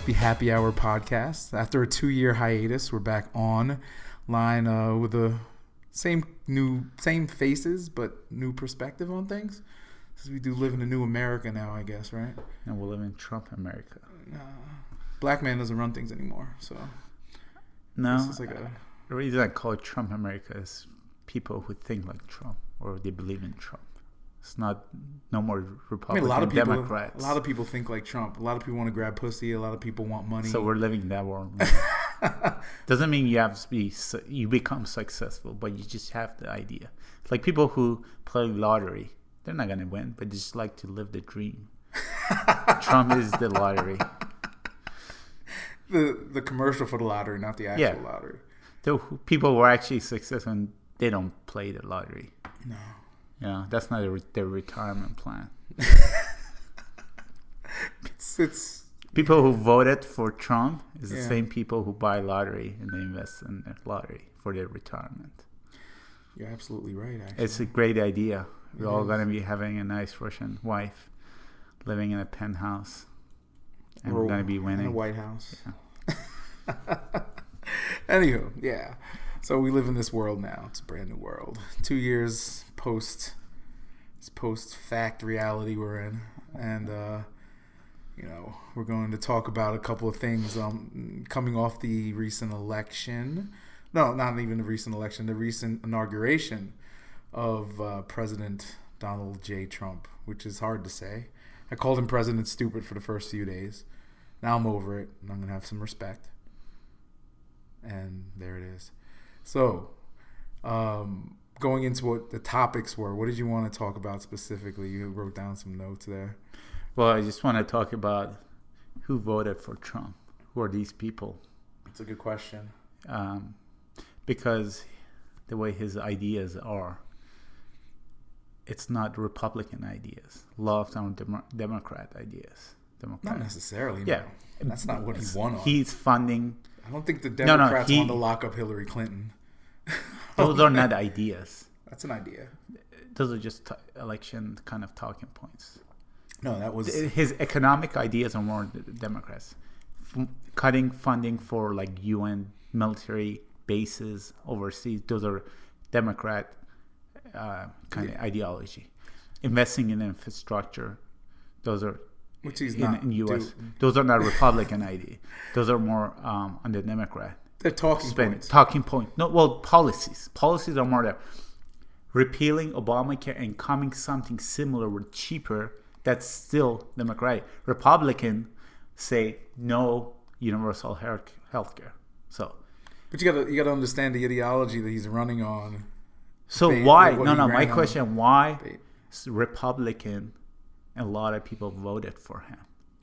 Must Be Happy Hour podcast. After a 2-year hiatus, we're back on line with the same faces, but new perspective on things. Because we do live in a new America now, I guess, right? And we live in Trump America. Black man doesn't run things anymore, so. No, this is like the reason I call it Trump America is people who think like Trump or they believe in Trump. It's not no more Republican, Democrats. A lot of people think like Trump. A lot of people want to grab pussy. A lot of people want money. So we're living in that world. Doesn't mean you have to be you become successful, but you just have the idea. It's like people who play lottery. They're not gonna win, but they just like to live the dream. Trump is the lottery. The commercial for the lottery, not the actual lottery. The people who are actually successful, and they don't play the lottery. No. Yeah, that's not their retirement plan. It's people who voted for Trump is the same people who buy lottery and they invest in the lottery for their retirement. You're absolutely right, actually. It's a great idea. We're all going to be having a nice Russian wife, living in a penthouse, and we're going to be winning. In a White House. Yeah. Anywho, yeah. So we live in this world now. It's a brand new world. 2 years post-fact reality we're in. And, we're going to talk about a couple of things coming off the recent election. No, not even the recent election. The recent inauguration of President Donald J. Trump, which is hard to say. I called him President Stupid for the first few days. Now I'm over it, and I'm going to have some respect. And there it is. So, going into what the topics were, what did you want to talk about specifically? You wrote down some notes there. Well, I just want to talk about who voted for Trump. Who are these people? That's a good question. Because the way his ideas are, it's not Republican ideas. A lot of them are Democrat ideas. Not necessarily. Yeah. No. That's not what he won on. He's funding. I don't think the Democrats want to lock up Hillary Clinton. Those are not ideas. That's an idea. Those are just election kind of talking points. No, that was... His economic ideas are more Democrats. Cutting funding for like UN military bases overseas, those are Democrat kind of ideology. Investing in infrastructure, those are... Which he's not in U.S. Those are not Republican idea. Those are more on the Democrat. They're talking points. Talking point. No, well, policies. Policies are more there. Repealing Obamacare and coming something similar with cheaper. That's still Democratic. Republican say no universal health care. So, but you gotta understand the ideology that he's running on. So why? No. My question: why Republican? And a lot of people voted for him.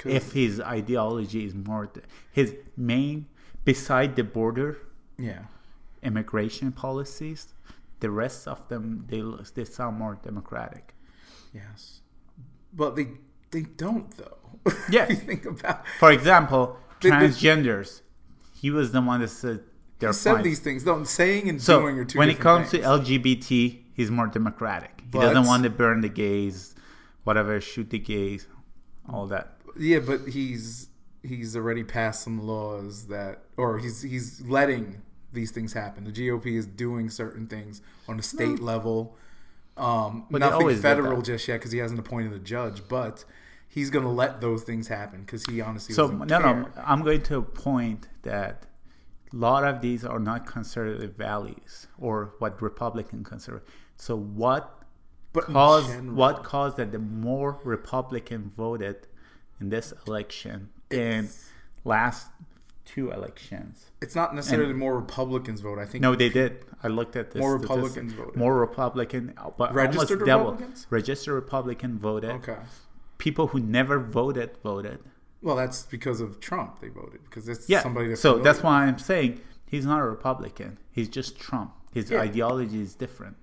If his ideology is more, his main, beside the border, immigration policies, the rest of them they sound more democratic. Yes, but they don't though. Yeah, if you think about. For example, transgenders. He was the one that said they're fine. Said these things. Though saying and doing are two different things. When it comes to LGBT, he's more democratic. He doesn't want to burn the gays. Whatever, shoot the gays, all that. Yeah, but he's already passed some laws he's letting these things happen. The GOP is doing certain things on the state level. Nothing federal just yet because he hasn't appointed a judge, but he's going to let those things happen because he honestly doesn't care. No, I'm going to a point that a lot of these are not conservative values or what Republican conservative. So what caused that the more Republican voted in this election in last two elections? It's not necessarily more Republicans vote. I think they did. I looked at this. More Republicans voted. More Republican, but registered Republicans. Registered Republican voted. Okay. People who never voted. Well, that's because of Trump. They voted because it's somebody that. So that's why I'm saying he's not a Republican. He's just Trump. His ideology is different.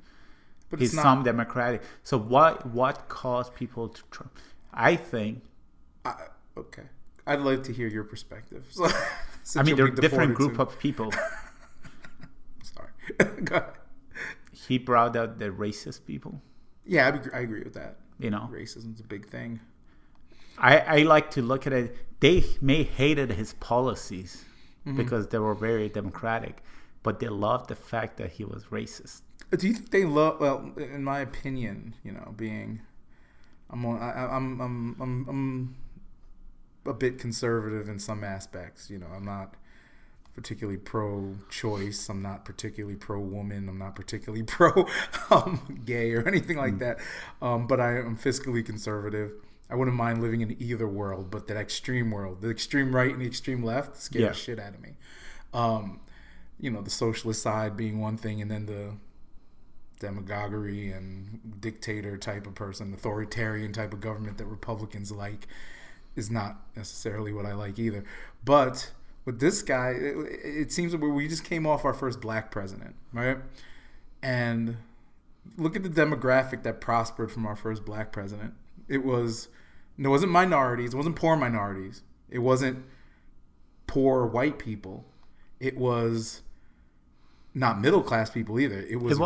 But he's some Democratic. So what caused people to Trump? I think. Okay. I'd like to hear your perspective. I mean, they're a different group of people. Sorry. Go ahead. He brought out the racist people. Yeah, I agree with that. You know, racism's a big thing. I like to look at it. They may hated his policies because they were very democratic, but they loved the fact that he was racist. Do you think they love? Well, in my opinion, being, I'm a bit conservative in some aspects. I'm not particularly pro-choice. I'm not particularly pro-woman. I'm not particularly pro-gay or anything like that. But I am fiscally conservative. I wouldn't mind living in either world, but that extreme world, the extreme right and the extreme left, scare the shit out of me. The socialist side being one thing, and then the demagoguery and dictator type of person, authoritarian type of government that Republicans like, is not necessarily what I like either. But with this guy, it seems that we just came off our first black president, right? And look at the demographic that prospered from our first black president. It wasn't minorities. It wasn't poor minorities. It wasn't poor white people. It was not middle class people either. It was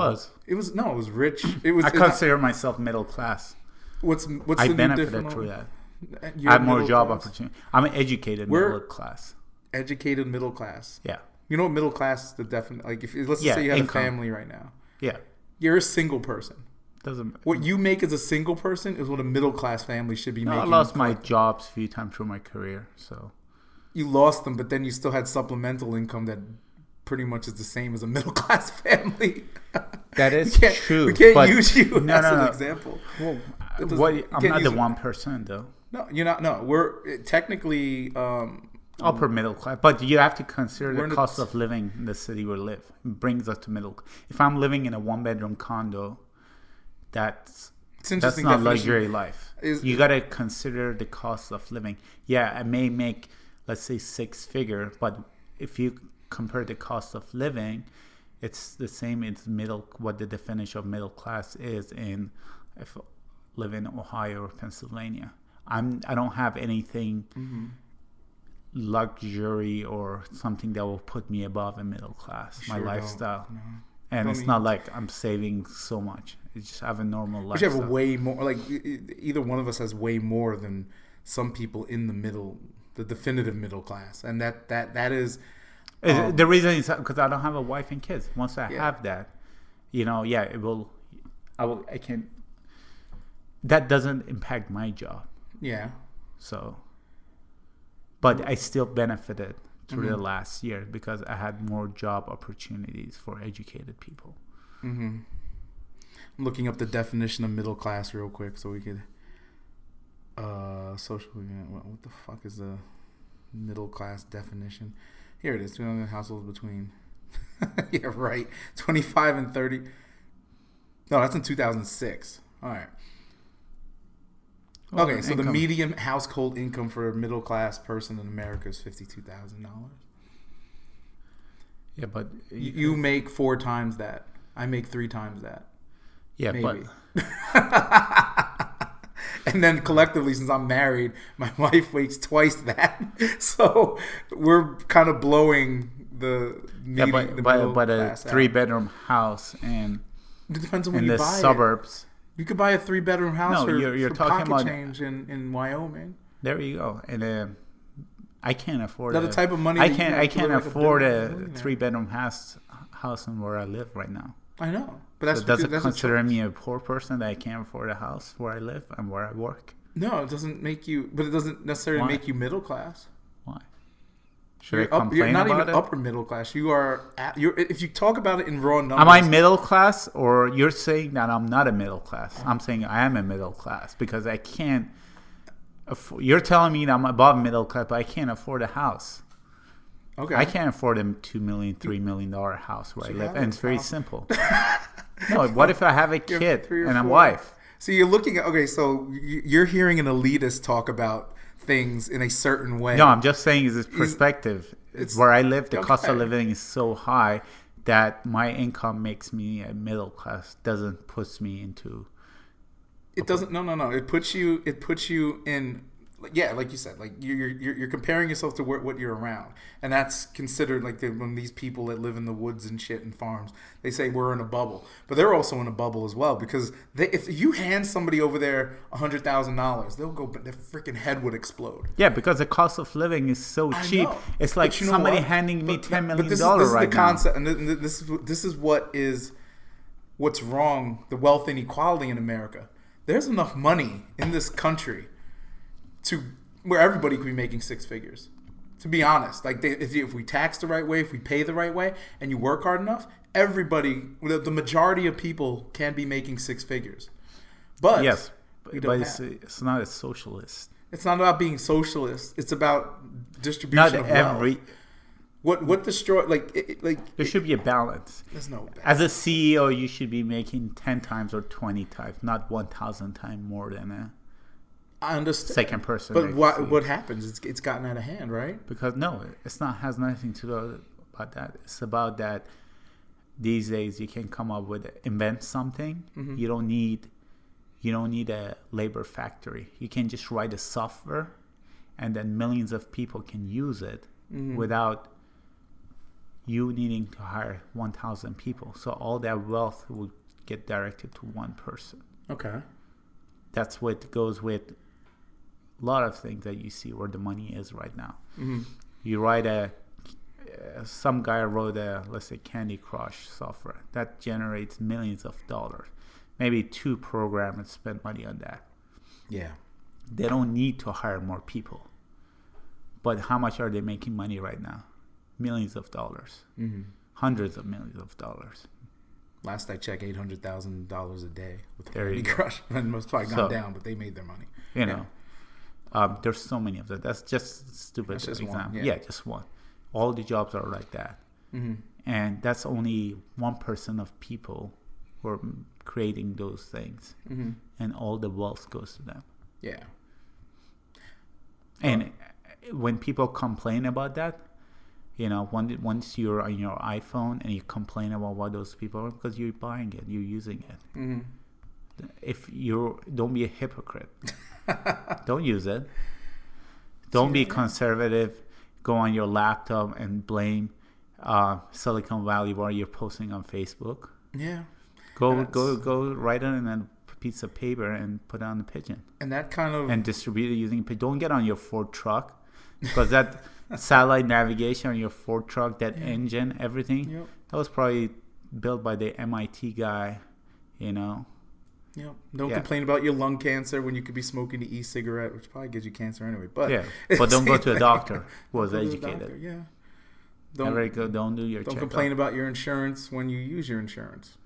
rich. I consider myself middle class. What's I the benefited through that. I have more job opportunity. I'm an educated middle class. Educated middle class. Yeah. You know what middle class is the definition? Like let's just say you have a family right now. Yeah. You're a single person. Doesn't what you make as a single person is what a middle class family should be making. I lost my jobs a few times through my career, so you lost them, but then you still had supplemental income that pretty much is the same as a middle class family. That is true. We can't use you as an example. Well, I'm not the 1% though. No, you're not. No, we're technically upper middle class, but you have to consider the cost of living in the city we live. It brings us to middle. If I'm living in a 1-bedroom condo, that's not luxury life. You got to consider the cost of living. Yeah, I may make, let's say, 6-figure, but if you compare the cost of living, it's the same as what the definition of middle class is if I live in Ohio or Pennsylvania. I don't have anything luxury or something that will put me above a middle class. My lifestyle. No. And it's not like I'm saving so much. It's just have a normal lifestyle. You have a way more, like either one of us has way more than some people in the middle, the definitive middle class. And that is... the reason is because I don't have a wife and kids. Once I have that, it will... I can... That doesn't impact my job. Yeah. So... But I still benefited through the last year because I had more job opportunities for educated people. I'm looking up the definition of middle class real quick so we could social. What the fuck is the middle class definition? Here it is: 200 households between 25 and 30. No, that's in 2006. All right. Okay, so the median household income for a middle class person in America is $52,000. Yeah, but you make 4 times that. I make 3 times that. Yeah, maybe. But and then collectively, since I'm married, my wife makes twice that. So we're kind of blowing the median. But a 3-bedroom house in it depends on when in you the buy suburbs. You could buy a 3-bedroom house you're for talking pocket about change in Wyoming. There you go. And I can't afford the type of money I can't afford a 3-bedroom house in where I live right now. I know, but that's does it consider me a poor person that I can't afford a house where I live and where I work? No, it doesn't make you. But it doesn't necessarily make you middle class. Why? Should I complain you're not about even it? upper middle class. You're if you talk about it in raw numbers. Am I middle class, or you're saying that I'm not a middle class? I'm saying I am a middle class because I can't. You're telling me that I'm above middle class, but I can't afford a house. Okay. I can't afford a $2 million, $3 million house where I live, and it's very simple. No, what if I have a kid and a wife? So you're looking at so you're hearing an elitist talk about things in a certain way. No, I'm just saying is this perspective. It's where I live, the cost of living is so high that my income makes me a middle class. Doesn't push me into. It doesn't. No. It puts you in yeah, like you said, like you're comparing yourself to what you're around, and that's considered like when these people that live in the woods and shit and farms, they say we're in a bubble, but they're also in a bubble as well because if you hand somebody over there $100,000, they'll go, their freaking head would explode. Yeah, because the cost of living is so cheap. It's like somebody handing me $10 million this right is the concept, now. And this is what's wrong. The wealth inequality in America. There's enough money in this country to where everybody could be making six figures. To be honest, like if we tax the right way, if we pay the right way, and you work hard enough, everybody, the majority of people can be making six figures. But yes, but it's not a socialist. It's not about being socialist. It's about distribution of wealth. What destroy like there should be a balance. There's no balance. As a CEO, you should be making 10 times or 20 times, not 1,000 times more than a I understand. Second person. But what happens? It's gotten out of hand, right? Because no, has nothing to do about that. It's about that these days you can come up with invent something. Mm-hmm. You don't need a labor factory. You can just write a software, and then millions of people can use it without you needing to hire 1,000 people. So all that wealth will get directed to one person. Okay. That's what goes with a lot of things that you see where the money is right now. Mm-hmm. You write some guy wrote let's say Candy Crush software that generates millions of dollars. Maybe 2 programmers spend money on that. Yeah. They don't need to hire more people. But how much are they making money right now? Millions of dollars. Mm-hmm. Hundreds of millions of dollars. Last I checked, $800,000 a day with Candy Crush. And most probably gone down, but they made their money. You know, there's so many of them. That's just a stupid example. One, yeah, just one. All the jobs are like that. Mm-hmm. And that's only 1% of people who are creating those things. Mm-hmm. And all the wealth goes to them. Yeah. And when people complain about that, you know, once you're on your iPhone and you complain about what those people are, because you're buying it, you're using it. Mm-hmm. Don't be a hypocrite. Don't use it. Don't be conservative. Go on your laptop and blame Silicon Valley while you're posting on Facebook. Yeah. Go write it in a piece of paper and put it on the pigeon. And that kind of and distribute it using. Don't get on your Ford truck, because that satellite navigation on your Ford truck, that engine, everything, that was probably built by the MIT guy, you know. Yeah. Don't complain about your lung cancer when you could be smoking the e-cigarette, which probably gives you cancer anyway. But but don't go to a doctor who was educated. Don't do your. Don't complain about your insurance when you use your insurance.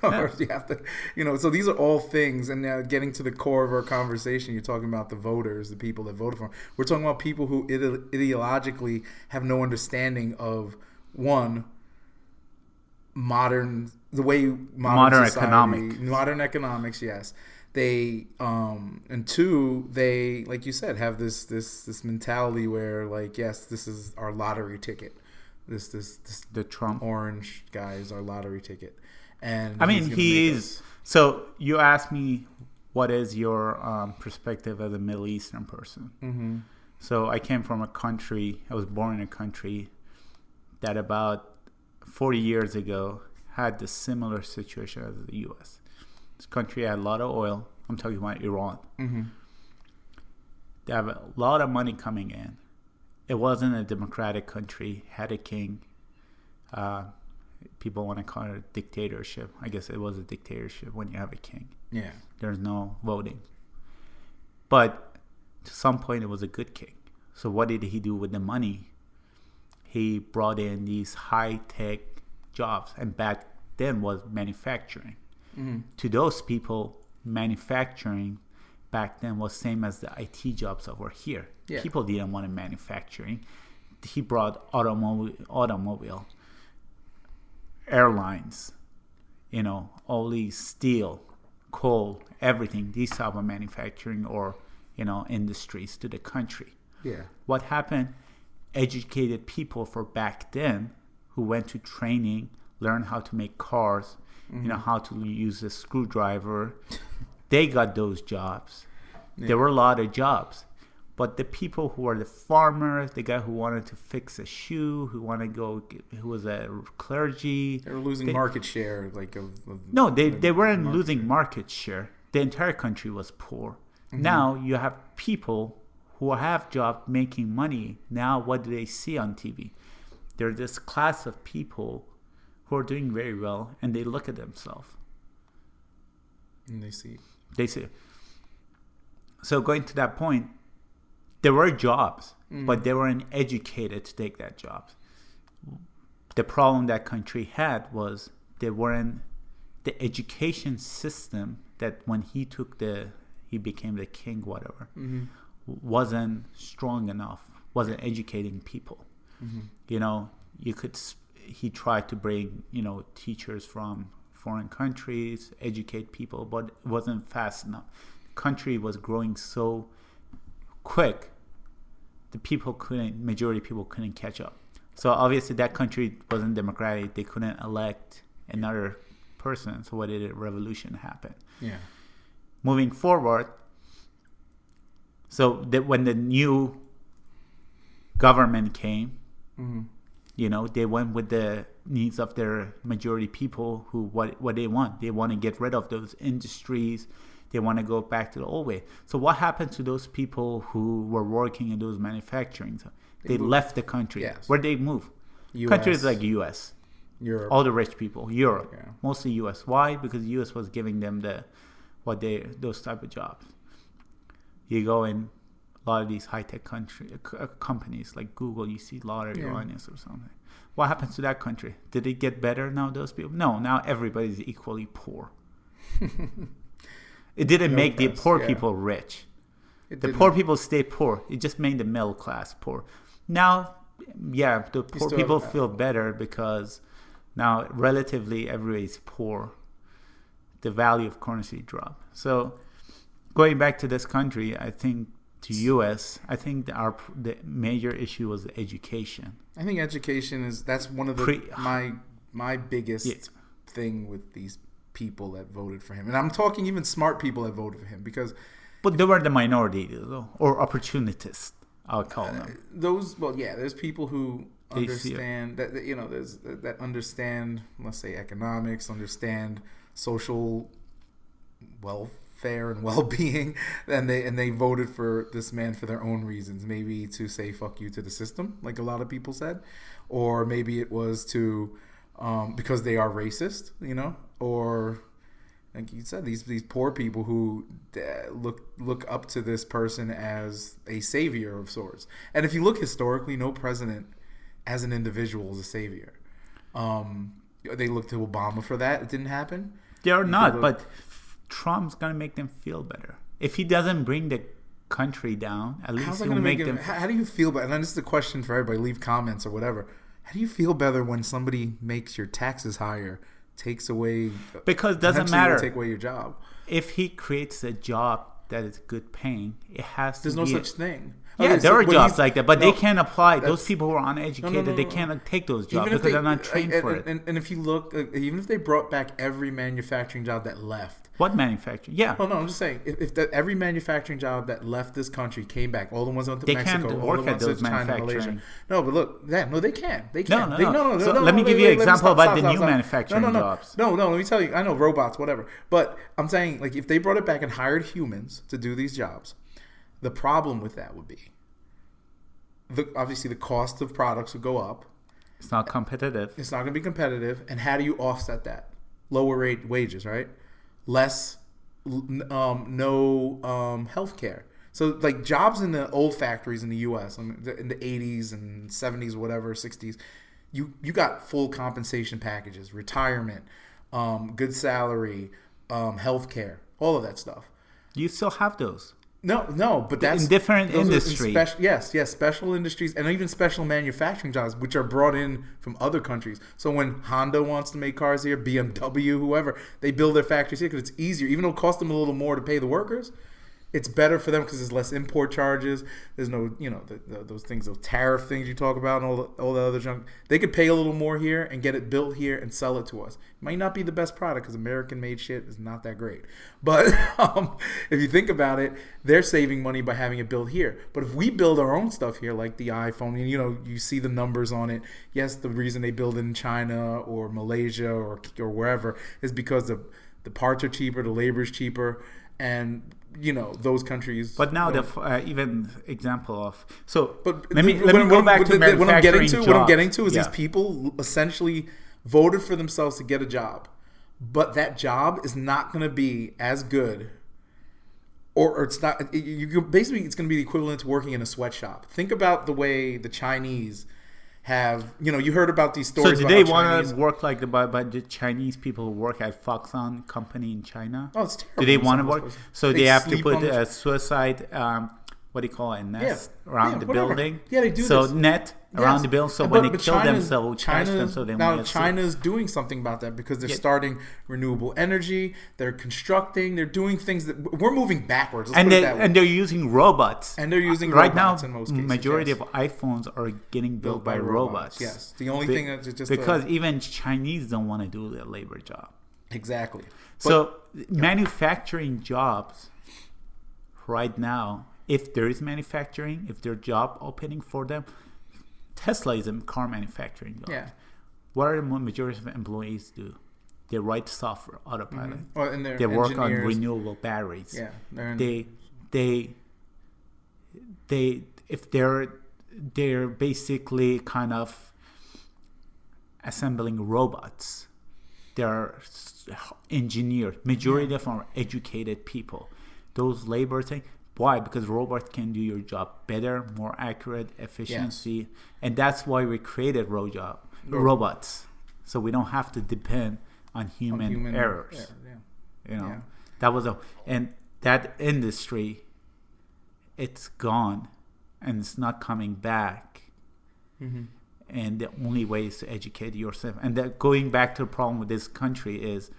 Or you have to, you know. So these are all things, and now getting to the core of our conversation, you're talking about the voters, the people that voted for him. We're talking about people who ideologically have no understanding of modern economics. Yes, they and 2, they, like you said, have this mentality where, like, yes, this is our lottery ticket. This the Trump orange guy is our lottery ticket. And I mean, he is. So you asked me, what is your perspective as a Middle Eastern person? Mm-hmm. So I came from a country. I was born in a country that about 40 years ago had the similar situation as the U.S. This country had a lot of oil. I'm talking about Iran. Mm-hmm. They have a lot of money coming in. It wasn't a democratic country. Had a king. People want to call it a dictatorship. I guess it was a dictatorship when you have a king. Yeah. There's no voting. But to some point, it was a good king. So what did he do with the money? He brought in these high-tech jobs. And back then was manufacturing. Mm-hmm. To those people, manufacturing back then was same as the IT jobs over here. Yeah. People didn't want manufacturing. He brought automobile. Airlines, you know, all these steel, coal, everything, these type of manufacturing or, you know, industries to the country. Yeah. What happened? Educated people for back then who went to training, learned how to make cars, you know, how to use a screwdriver. They got those jobs. Yeah. There were a lot of jobs. But the people who are the farmer, the guy who wanted to fix a shoe, who was a clergy, they were losing market share. No, they weren't losing market share. The entire country was poor. Mm-hmm. Now you have people who have jobs making money. Now what do they see on TV? They're this class of people who are doing very well, and they look at themselves. And they see. So going to that point, there were jobs, but they weren't educated to take that job. The problem that country had was they weren't the education system that when he became the king, whatever, wasn't strong enough, wasn't educating people. He tried to bring, teachers from foreign countries, educate people, but it wasn't fast enough. The country was growing so quick, majority of people couldn't catch up. So obviously that country wasn't democratic. They couldn't elect another person. So what did a revolution happen? Yeah. Moving forward, when the new government came, they went with the needs of their majority people who what they want. They want to get rid of those industries. They want to go back to the old way. So what happened to those people who were working in those manufacturing? They left the country. Yes. Where'd they move? US, countries like U.S., Europe, all the rich people, Europe, yeah. Mostly U.S. Why? Because the U.S. was giving them those type of jobs. You go in a lot of these high-tech companies like Google, you see a lot of Iranians or something. What happens to that country? Did it get better now, those people? No, now everybody's equally poor. It didn't make the poor people rich. The poor people stayed poor. It just made the middle class poor. Now, the poor people feel better because now relatively everybody's poor. The value of currency dropped. So going back to this country, I think to U.S., I think the major issue was education. I think education that's one of my biggest thing with these people that voted for him, and I'm talking even smart people that voted for him but they were the minority though, or opportunists, I'll call them. There's people who understand that understand, let's say, economics, understand social welfare and well-being, and they voted for this man for their own reasons, maybe to say fuck you to the system, like a lot of people said, or maybe it was to because they are racist, or like you said, these poor people who look up to this person as a savior of sorts. And if you look historically, no president as an individual is a savior. They look to Obama for that. It didn't happen. They're not, but Trump's gonna make them feel better. If he doesn't bring the country down, at least he'll make them. How do you feel better? And this is a question for everybody. Leave comments or whatever. How do you feel better when somebody makes your taxes higher, takes away? Because it doesn't matter. Take away your job. If he creates a job that is good paying, it has to. There's no such thing. Yeah, there are jobs like that, but they can't apply. Those people who are uneducated, they can't take those jobs because they're not trained for it. And if you look, even if they brought back every manufacturing job that left. What manufacturing? Yeah. Well, no, I'm just saying, if every manufacturing job that left this country came back, all the ones that went to Mexico, can't all work the at ones those to China, Malaysia. No, but look, they can. They can. No. Let me give you an example about the new manufacturing jobs. No, let me tell you. I know robots, whatever. But I'm saying, like, if they brought it back and hired humans to do these jobs, the problem with that would be, obviously the cost of products would go up. It's not competitive. It's not going to be competitive. And how do you offset that? Lower rate wages, right? No health care. So like jobs in the old factories in the U.S. in the 80s and 70s, whatever, 60s, you got full compensation packages, retirement, good salary, health care, all of that stuff. You still have those. No, but that's in different industries. Yes, special industries and even special manufacturing jobs, which are brought in from other countries. So when Honda wants to make cars here, BMW, whoever, they build their factories here because it's easier. Even though it costs them a little more to pay the workers, it's better for them because there's less import charges. There's no, those things, those tariff things you talk about, and all the other junk. They could pay a little more here and get it built here and sell it to us. It might not be the best product because American-made shit is not that great. But if you think about it, they're saving money by having it built here. But if we build our own stuff here, like the iPhone, and you see the numbers on it. Yes, the reason they build it in China or Malaysia or wherever is because the parts are cheaper, the labor is cheaper, and those countries. But now the even example of But let me go back to manufacturing what I'm getting to is these people essentially voted for themselves to get a job, but that job is not going to be as good, or it's not. Basically, it's going to be the equivalent to working in a sweatshop. Think about the way the Chinese have, you heard about these stories. So do they want to work like the Chinese people who work at Foxconn company in China? Oh, it's terrible. Do they want to work? So they have to put a suicide, what do you call it, nest around the building? Yeah, they do so this. Net around the building, so when they kill themselves, China's doing something about that because they're starting renewable energy. They're constructing. They're doing things that we're moving backwards. And they're using robots. And they're using right robots now. In most cases, majority of iPhones are getting built by robots. Yes, the only thing that's just because even Chinese don't want to do the labor job. Exactly. So manufacturing jobs right now, if there is manufacturing, if there's job opening for them. Tesla is a car manufacturing job. Yeah. What are the majority of employees do? They write software, autopilot. And they work on renewable batteries. Yeah. If they're basically kind of assembling robots. They're engineers. Majority of them are educated people. Those labor things. Why? Because robots can do your job better, more accurate, efficiency. And that's why we created robots. So we don't have to depend on human errors. That was and that industry, it's gone and it's not coming back. Mm-hmm. And the only way is to educate yourself. And that going back to the problem with this country is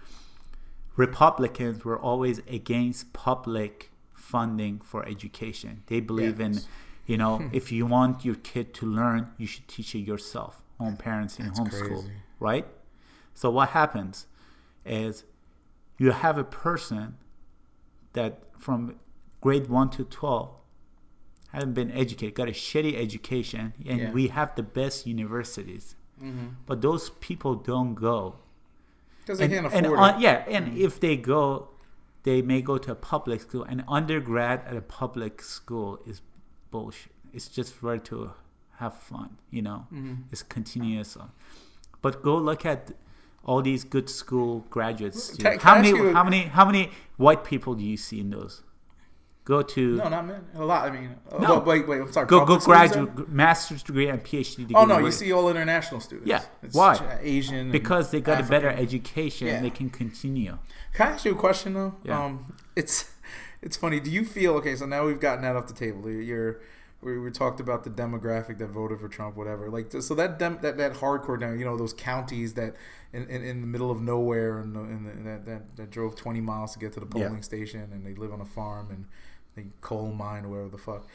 Republicans were always against public funding for education. They believe in, if you want your kid to learn, you should teach it yourself. Home parents in homeschool, right? So what happens is you have a person that from grade 1 to 12 haven't been educated, got a shitty education, and we have the best universities. Mm-hmm. But those people don't go. Because they can't afford it. And if they go, they may go to a public school. An undergrad at a public school is bullshit. It's just for to have fun, Mm-hmm. It's continuous. But go look at all these good school graduates. How many white people do you see in those? Go to no, not many. A lot. I mean, wait. I'm sorry. Go graduate, master's degree and PhD degree. Oh no, you see all international students. Yeah. It's why? Asian. Because they got African. A better education. Yeah. They can continue. Can I ask you a question though? Yeah. It's funny. Do you feel okay? So now we've gotten that off the table. We talked about the demographic that voted for Trump, whatever. Like so that hardcore down. Those counties that in the middle of nowhere and that drove 20 miles to get to the polling station, and they live on a farm and they coal mine or whatever the fuck.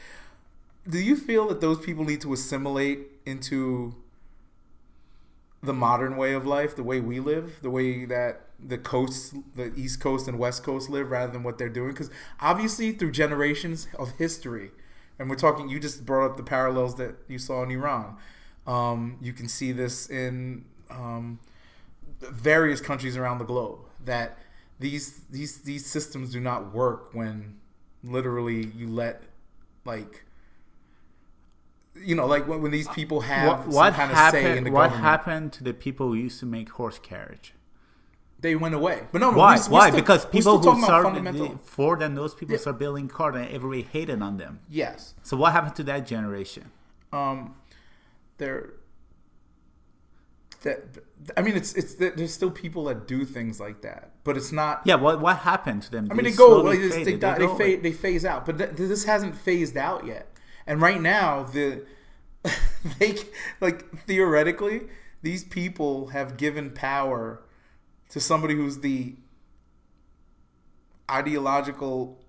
Do you feel that those people need to assimilate into the modern way of life, the way we live, the way that the East Coast and West Coast live, rather than what they're doing? Because obviously through generations of history, and we're talking, you just brought up the parallels that you saw in Iran. You can see this in various countries around the globe, that these systems do not work when literally you let when these people have some kind of say in the government. What happened to the people who used to make horse carriage? They went away. But no, why? Because people who started Ford and those people started building cars, and everybody hated on them. Yes. So what happened to that generation? There's still people that do things like that, but it's not. Yeah. What happened to them? They phase out, but this hasn't phased out yet. And right now, theoretically, these people have given power to somebody who's the ideological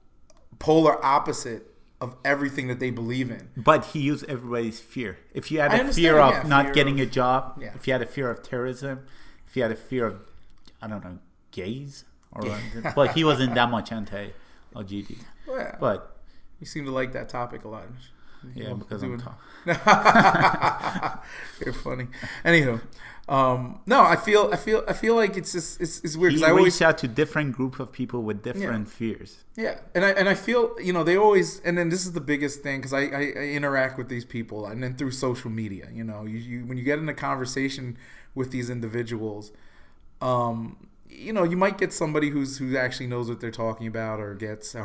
polar opposite of everything that they believe in. But he used everybody's fear. If you had a fear of not getting a job, if you had a fear of terrorism, if you had a fear of, I don't know, gays, but he wasn't that much anti-LGBT. Well, yeah. But you seem to like that topic a lot. Yeah, because I'm tough. You're funny. Anywho, no, I feel like it's just it's weird because I always reach out to different group of people with different fears. Yeah, and I feel they always, and then this is the biggest thing because I interact with these people and then through social media. You when you get in a conversation with these individuals, you might get somebody who actually knows what they're talking about or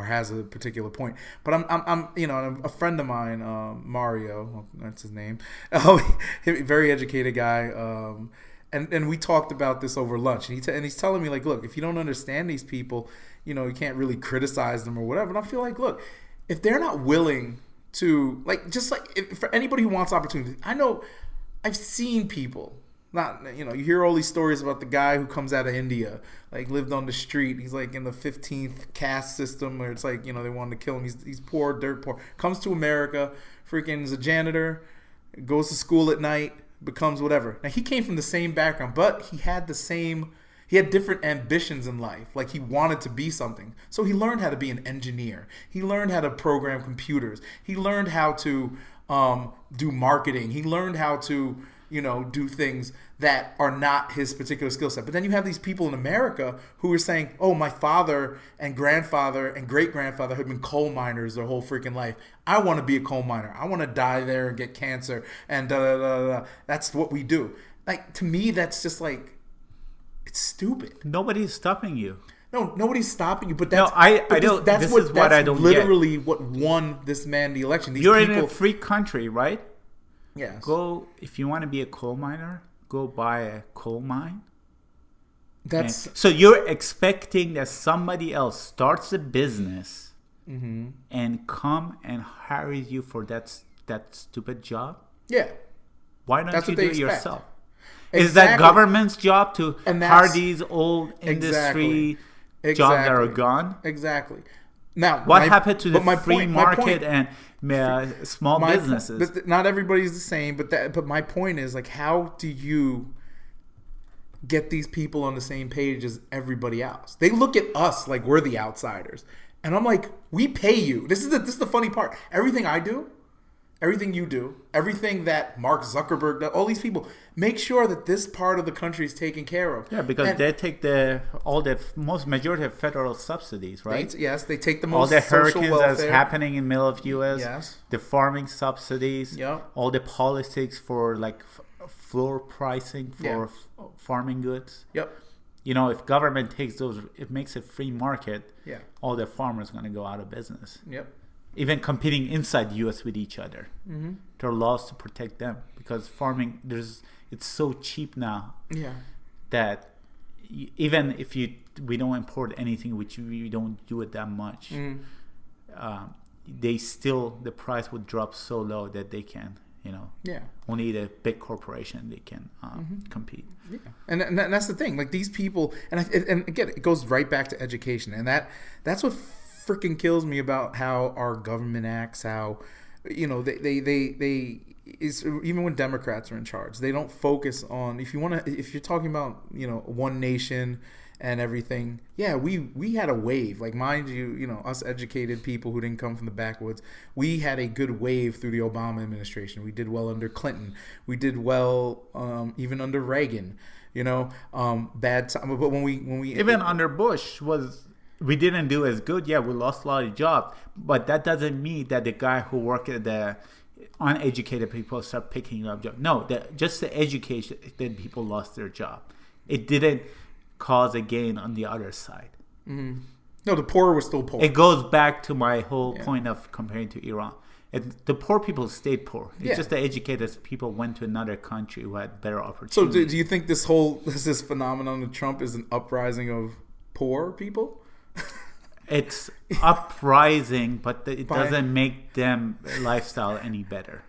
has a particular point. But I'm a friend of mine, Mario, that's his name, very educated guy, and we talked about this over lunch, and he's telling me like, look, if you don't understand these people, you can't really criticize them or whatever. And I feel like, look, if they're not willing to for anybody who wants opportunity, I know I've seen people. You hear all these stories about the guy who comes out of India, like lived on the street. He's like in the 15th caste system where it's like, they wanted to kill him. He's poor, dirt poor. Comes to America, freaking is a janitor, goes to school at night, becomes whatever. Now he came from the same background, but he had different ambitions in life. Like he wanted to be something. So he learned how to be an engineer. He learned how to program computers. He learned how to do marketing. He learned how to do things that are not his particular skill set. But then you have these people in America who are saying, oh, my father and grandfather and great-grandfather have been coal miners their whole freaking life. I want to be a coal miner. I want to die there and get cancer and da-da-da-da. That's what we do. Like, to me, that's just like, it's stupid. Nobody's stopping you. No, nobody's stopping you. But that's literally what won this man the election. You're in a free country, right? Yes. If you want to be a coal miner, go buy a coal mine. So you're expecting that somebody else starts a business and come and hire you for that stupid job? Yeah. Why don't you do it yourself? Exactly. Is that government's job to hire these old industry jobs that are gone? Exactly. Now, what happened to the free market and small businesses? But not everybody's the same. But my point is, like, how do you get these people on the same page as everybody else? They look at us like we're the outsiders, and I'm like, we pay you. This is the funny part. Everything I do, everything you do, everything that Mark Zuckerberg does, all these people make sure that this part of the country is taken care of. Yeah, because they take most majority of federal subsidies, right? They take the most all the social hurricanes welfare that's happening in the middle of U.S. Yes. The farming subsidies. Yep. All the politics for like floor pricing for farming goods. Yep. If government takes those, it makes a free market. Yeah. All the farmers are going to go out of business. Yep. Even competing inside the U.S. with each other. Mm-hmm. There are laws to protect them because farming, it's so cheap now that even if we don't import anything, which we don't do it that much, the price would drop so low that they can, only the big corporation they can compete. Yeah, and that's the thing. Like these people, and again, it goes right back to education, and that's what freaking kills me about how our government acts. How they even when Democrats are in charge, they don't focus on if you're talking about one nation and everything. Yeah, we had a wave, like mind you, us educated people who didn't come from the backwoods, we had a good wave through the Obama administration. We did well under Clinton. We did well even under Reagan. Bad time, but when we even under Bush we didn't do as good. Yeah, we lost a lot of jobs, but that doesn't mean that the guy who worked at the uneducated people start picking up jobs. No, just the education, then people lost their job. It didn't cause a gain on the other side. Mm-hmm. No, the poor were still poor. It goes back to my whole point of comparing to Iran. The poor people stayed poor. It's just the educated people went to another country who had better opportunities. So do you think this phenomenon of Trump is an uprising of poor people? It's uprising, but it doesn't make them lifestyle any better.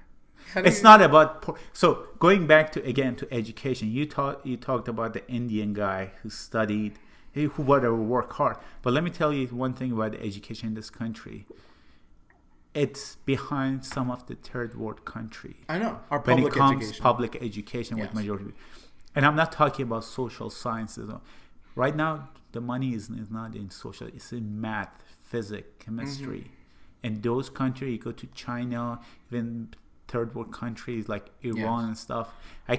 It's not about so going back to education. You talked about the Indian guy who studied who would work hard. But let me tell you one thing about the education in this country. It's behind some of the third world country. I know. Our when public it comes education. Public education with majority. And I'm not talking about social sciences. Right now, the money is not in social. It's in math, physics, chemistry. And those countries, you go to China, even third world countries like Iran and stuff. I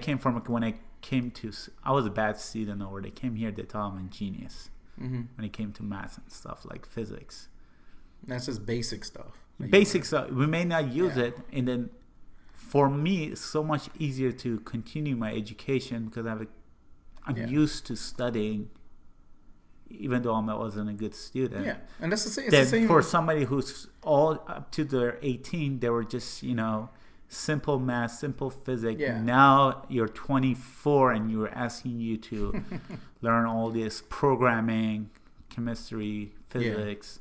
was a bad student over there. I came here, they thought I'm a genius. When it came to math and stuff like physics. That's just basic stuff. Basic stuff. We may not use it. And then for me, it's so much easier to continue my education because I'm used to studying, even though I wasn't a good student. Yeah, and that's the same. Then for somebody who's all up to their 18, they were just, simple math, simple physics. Yeah. Now you're 24 and you're asking you to learn all this programming, chemistry, physics.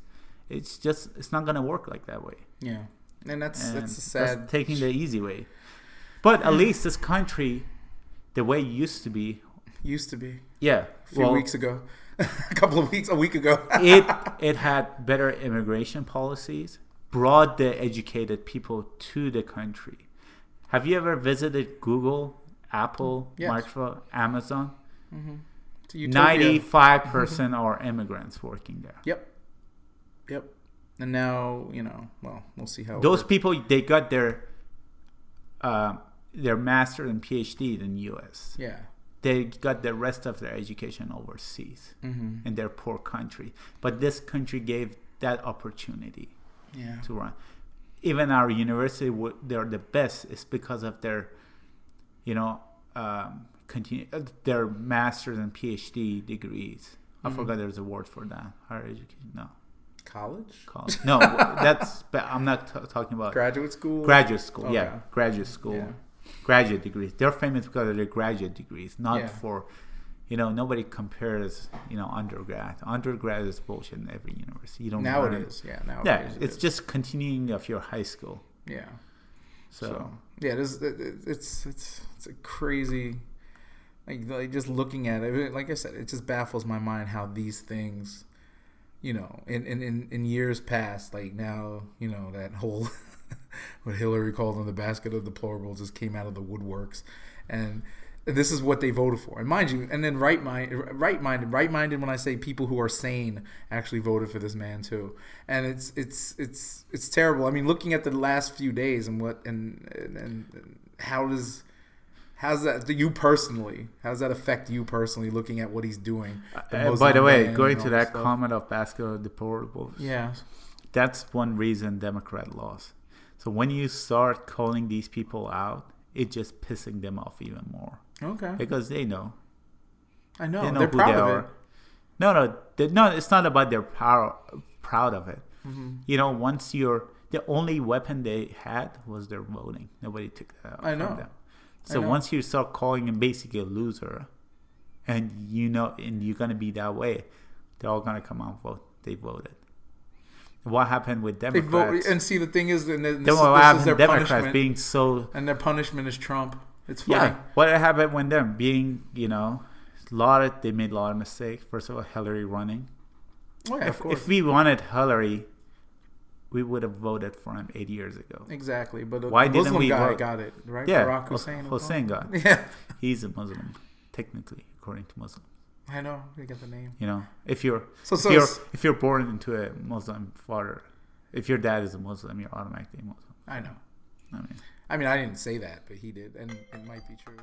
It's not going to work like that way. Yeah. And that's sad. That's taking the easy way. But at least this country, the way it used to be. Yeah. A few weeks ago. A week ago. it had better immigration policies, brought the educated people to the country. Have you ever visited Google, Apple, Microsoft, Amazon? 95% are immigrants working there. Yep. And now, we'll see how those people, they got their master's and PhD in the U.S. Yeah. They got the rest of their education overseas in their poor country. But this country gave that opportunity to run. Even our university, they're the best. It's because of their, their master's and PhD degrees. I forgot there's a word for that. Higher education, no. College? No, I'm not talking about graduate school. Graduate school, graduate school, graduate degrees. They're famous because of their graduate degrees, not for, nobody compares, undergrad. Undergrad is bullshit in every university. You don't. Nowadays, nowadays, it's just continuing of your high school. Yeah. So it's a crazy. Like just looking at it, like I said, it just baffles my mind how these things. In years past, like now, that whole what Hillary called them the basket of deplorables just came out of the woodworks, and this is what they voted for. And mind you, and then right-minded. When I say people who are sane actually voted for this man too, and it's terrible. I mean, looking at the last few days and how's that do you personally? How does that affect you personally? Looking at what he's doing. By the way, going to that comment of basket of deplorables. Yeah, that's one reason Democrat lost. So when you start calling these people out, it's just pissing them off even more. Okay. Because they know. I know. They're proud of it. No. It's not about they're proud of it. Once the only weapon they had was their voting. Nobody took that out from them. So once you start calling him basically a loser, and you're gonna be that way, they're all gonna come out and vote. They voted. What happened with Democrats? And see, the thing is, this is Democrats their punishment. Being so, and their punishment is Trump. It's funny. Yeah. What happened with them being, they made a lot of mistakes. First of all, Hillary running. Oh yeah, of course. If we wanted Hillary, we would have voted for him 8 years ago. Exactly, but why the Muslim didn't we guy vote? got it right. Yeah, Barack Hussein. Hussein got it. Yeah, he's a Muslim, technically, according to Muslims. I know. You get the name. If you're born into a Muslim father, if your dad is a Muslim, you're automatically a Muslim. I know. I mean, I didn't say that, but he did, and it might be true.